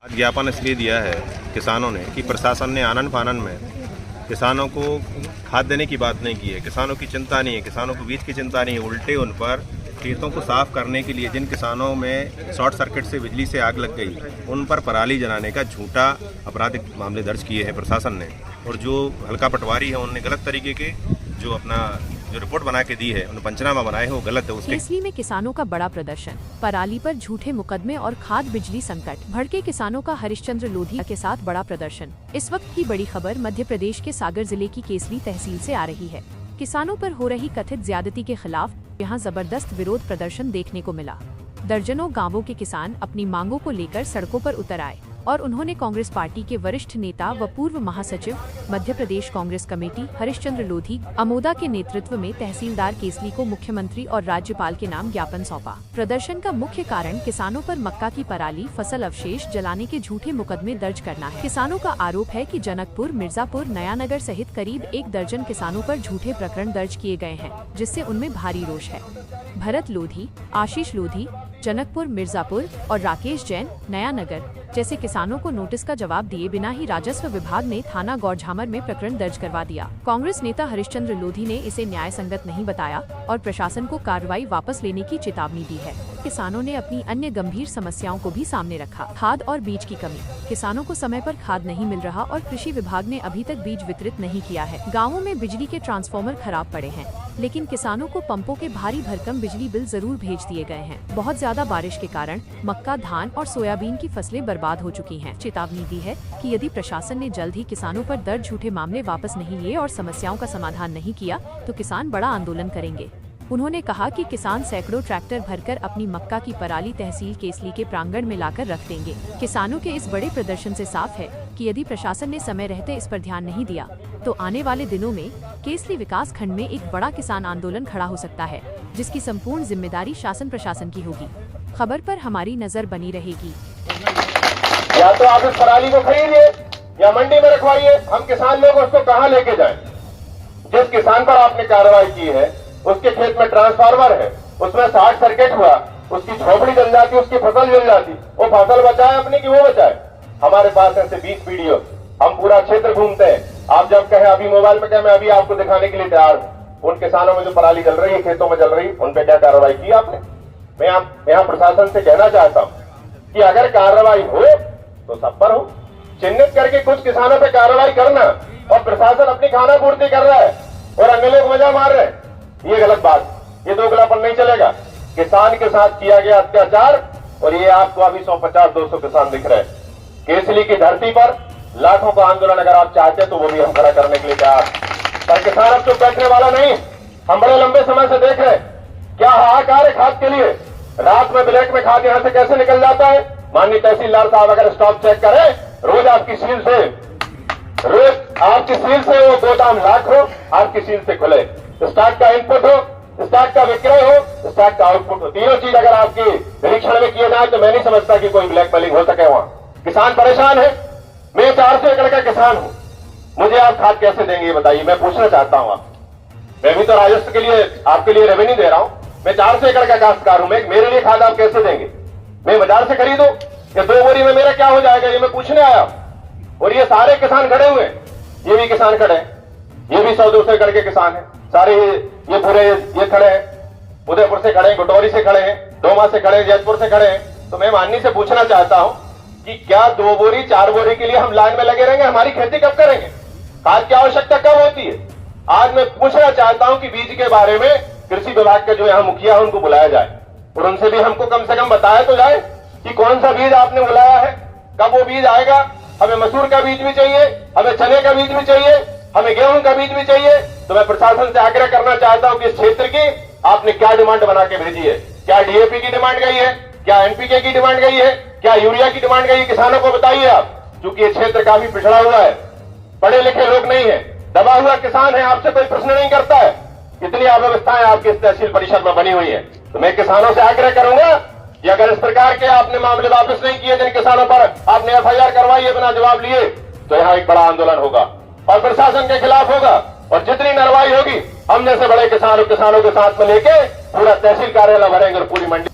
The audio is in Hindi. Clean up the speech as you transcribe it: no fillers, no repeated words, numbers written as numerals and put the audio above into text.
ज्ञापन इसलिए दिया है किसानों ने कि प्रशासन ने आनन फानन में किसानों को खाद देने की बात नहीं की है। किसानों की चिंता नहीं है, किसानों को बीज की चिंता नहीं है। उल्टे उन पर खेतों को साफ करने के लिए जिन किसानों में शॉर्ट सर्किट से बिजली से आग लग गई, उन पर पराली जलाने का झूठा आपराधिक मामले दर्ज किए हैं प्रशासन ने। और जो हल्का पटवारी है उनने गलत तरीके के जो रिपोर्ट बना के दी है, उन्हें पंचनामा बनाए हैं, वो गलत है। उसके केसली में किसानों का बड़ा प्रदर्शन, पराली पर झूठे मुकदमे और खाद बिजली संकट, भड़के किसानों का हरिश्चंद्र लोधी के साथ बड़ा प्रदर्शन। इस वक्त की बड़ी खबर मध्य प्रदेश के सागर जिले की केसली तहसील से आ रही है। किसानों पर हो रही कथित ज्यादती के खिलाफ यहाँ जबरदस्त विरोध प्रदर्शन देखने को मिला। दर्जनों गांवों के किसान अपनी मांगों को लेकर सड़कों पर उतर आए और उन्होंने कांग्रेस पार्टी के वरिष्ठ नेता व पूर्व महासचिव मध्य प्रदेश कांग्रेस कमेटी हरिश्चंद्र लोधी अमोदा के नेतृत्व में तहसीलदार केसली को मुख्यमंत्री और राज्यपाल के नाम ज्ञापन सौंपा। प्रदर्शन का मुख्य कारण किसानों पर मक्का की पराली, फसल अवशेष जलाने के झूठे मुकदमे दर्ज करना है। किसानों का आरोप है कि जनकपुर, मिर्जापुर, नयानगर सहित करीब 1 दर्जन किसानों पर झूठे प्रकरण दर्ज किए गए हैं, जिससे उनमें भारी रोष है। भरत लोधी, आशीष लोधी, जनकपुर, मिर्जापुर और राकेश जैन, नयानगर जैसे किसानों को नोटिस का जवाब दिए बिना ही राजस्व विभाग ने थाना गौरझामर में प्रकरण दर्ज करवा दिया। कांग्रेस नेता हरिश्चंद्र लोधी ने इसे न्याय संगत नहीं बताया और प्रशासन को कार्रवाई वापस लेने की चेतावनी दी है। किसानों ने अपनी अन्य गंभीर समस्याओं को भी सामने रखा। खाद और बीज की कमी, किसानों को समय पर खाद नहीं मिल रहा और कृषि विभाग ने अभी तक बीज वितरित नहीं किया है। गाँवों में बिजली के ट्रांसफार्मर खराब पड़े हैं, लेकिन किसानों को पंपों के भारी भरकम बिजली बिल जरूर भेज दिए गए हैं। बहुत ज्यादा बारिश के कारण मक्का, धान और सोयाबीन की फसलें बर्बाद हो चुकी हैं। चेतावनी दी है कि यदि प्रशासन ने जल्द ही किसानों पर दर्ज झूठे मामले वापस नहीं लिए और समस्याओं का समाधान नहीं किया तो किसान बड़ा आंदोलन करेंगे। उन्होंने कहा कि किसान सैकड़ों ट्रैक्टर भरकर अपनी मक्का की पराली तहसील केसली के प्रांगण में लाकर रख देंगे। किसानों के इस बड़े प्रदर्शन से साफ है कि यदि प्रशासन ने समय रहते इस पर ध्यान नहीं दिया तो आने वाले दिनों में केसली विकास खंड में एक बड़ा किसान आंदोलन खड़ा हो सकता है, जिसकी संपूर्ण जिम्मेदारी शासन प्रशासन की होगी। खबर पर हमारी नजर बनी रहेगी। या तो आप इस पराली को खरीदिए या मंडी में रखवाइए। हम किसान लोग उसको कहां लेके जाएं? जिस किसान पर आपने कार्रवाई की है उसके खेत में ट्रांसफार्मर है, उसमें शॉर्ट सर्किट हुआ, उसकी झोपड़ी जल जाती, उसकी फसल जल जाती, वो फसल बचाए अपनी कि वो बचाए? हमारे पास ऐसे 20 वीडियो, हम पूरा क्षेत्र घूमते हैं। आप जब कहें अभी मोबाइल पे कहें, मैं अभी आपको दिखाने के लिए तैयार हूं। उन किसानों में जो पराली जल रही है, खेतों में जल रही, उन पे क्या कार्रवाई की आपने? मैं यहाँ प्रशासन से कहना चाहता हूं कि अगर कार्रवाई हो तो सब पर हो। चिन्हित करके कुछ किसानों पे कार्रवाई करना और प्रशासन अपनी खाना पूर्ति कर रहा है और अन्य लोग मजा मार रहे हैं, ये गलत बात। ये दोगलापन नहीं चलेगा। किसान के साथ किया गया अत्याचार और ये आपको अभी 150-200 किसान दिख रहे हैं। केसली की धरती पर लाखों का आंदोलन अगर आप चाहते हैं तो वो भी हम खड़ा करने के लिए तैयार। पर किसान अब तो बैठने वाला नहीं। हम बड़े लंबे समय से देख रहे हैं क्या हाहाकार है खाद के लिए। रात में ब्लैक में खाद यहां से कैसे निकल जाता है। माननीय तहसीलदार साहब अगर स्टॉक चेक करें, रोज आपकी सील से वो गोदाम लाख हो, आपकी सील से खुले। स्टॉक का इनपुट हो, स्टॉक का विक्रय हो, स्टॉक का आउटपुट हो, तीनों चीज अगर आपकी निरीक्षण में किए जाए तो मैं नहीं समझता कि कोई ब्लैक मेलिंग हो सके। वहां किसान परेशान है। मैं 400 एकड़ का किसान हूं, मुझे आप खाद कैसे देंगे ये बताइए। मैं पूछना चाहता हूं आप, मैं भी तो राजस्व के लिए आपके लिए रेवेन्यू दे रहा हूं। मैं 400 एकड़ का काश्तकार हूं, मेरे लिए खाद आप कैसे देंगे? मैं बाजार से खरीदूं या 2 बोरी में मेरा क्या हो जाएगा? ये मैं पूछने आया। और ये सारे किसान खड़े हुए, ये भी किसान खड़े हैं, ये भी 100-200 एकड़ के किसान हैं सारे। ये पूरे ये खड़े हैं, उदयपुर से खड़े हैं, गुटौरी से खड़े हैं, डोमा से खड़े हैं, जैतपुर से खड़े हैं। तो मैं माननी से पूछना चाहता हूं कि क्या 2 बोरी 4 बोरी के लिए हम लाइन में लगे रहेंगे? हमारी खेती कब करेंगे? खाद की आवश्यकता कब होती है? आज मैं पूछना चाहता हूं कि बीज के बारे में कृषि विभाग के जो यहाँ मुखिया है उनको बुलाया जाए और उनसे भी हमको कम से कम बताया तो जाए कि कौन सा बीज आपने बुलाया है, कब वो बीज आएगा। हमें मसूर का बीज भी चाहिए, हमें चने का बीज भी चाहिए, हमें गेहूं का बीज भी चाहिए। तो मैं प्रशासन से आग्रह करना चाहता हूं कि इस क्षेत्र की आपने क्या डिमांड बना के भेजी है। क्या डीएपी की डिमांड गई है? क्या एनपीके की डिमांड गई है? क्या यूरिया की डिमांड गई है? किसानों को बताइए आप, क्योंकि ये क्षेत्र काफी पिछड़ा हुआ है, पढ़े लिखे लोग नहीं है, दबा हुआ किसान है, आपसे कोई प्रश्न नहीं करता है। इतनी अव्यवस्थाएं आपकी इस तहसील परिषद में बनी हुई है। तो मैं किसानों से आग्रह करूंगा कि अगर इस प्रकार के आपने मामले वापस नहीं किए, जिन किसानों पर आपने एफआईआर करवाई है बिना जवाब लिए, तो यहाँ एक बड़ा आंदोलन होगा और प्रशासन के खिलाफ होगा। और जितनी नरवाई होगी हम जैसे बड़े किसानों के साथ में लेके पूरा तहसील कार्यालय भरेंगे और पूरी मंडी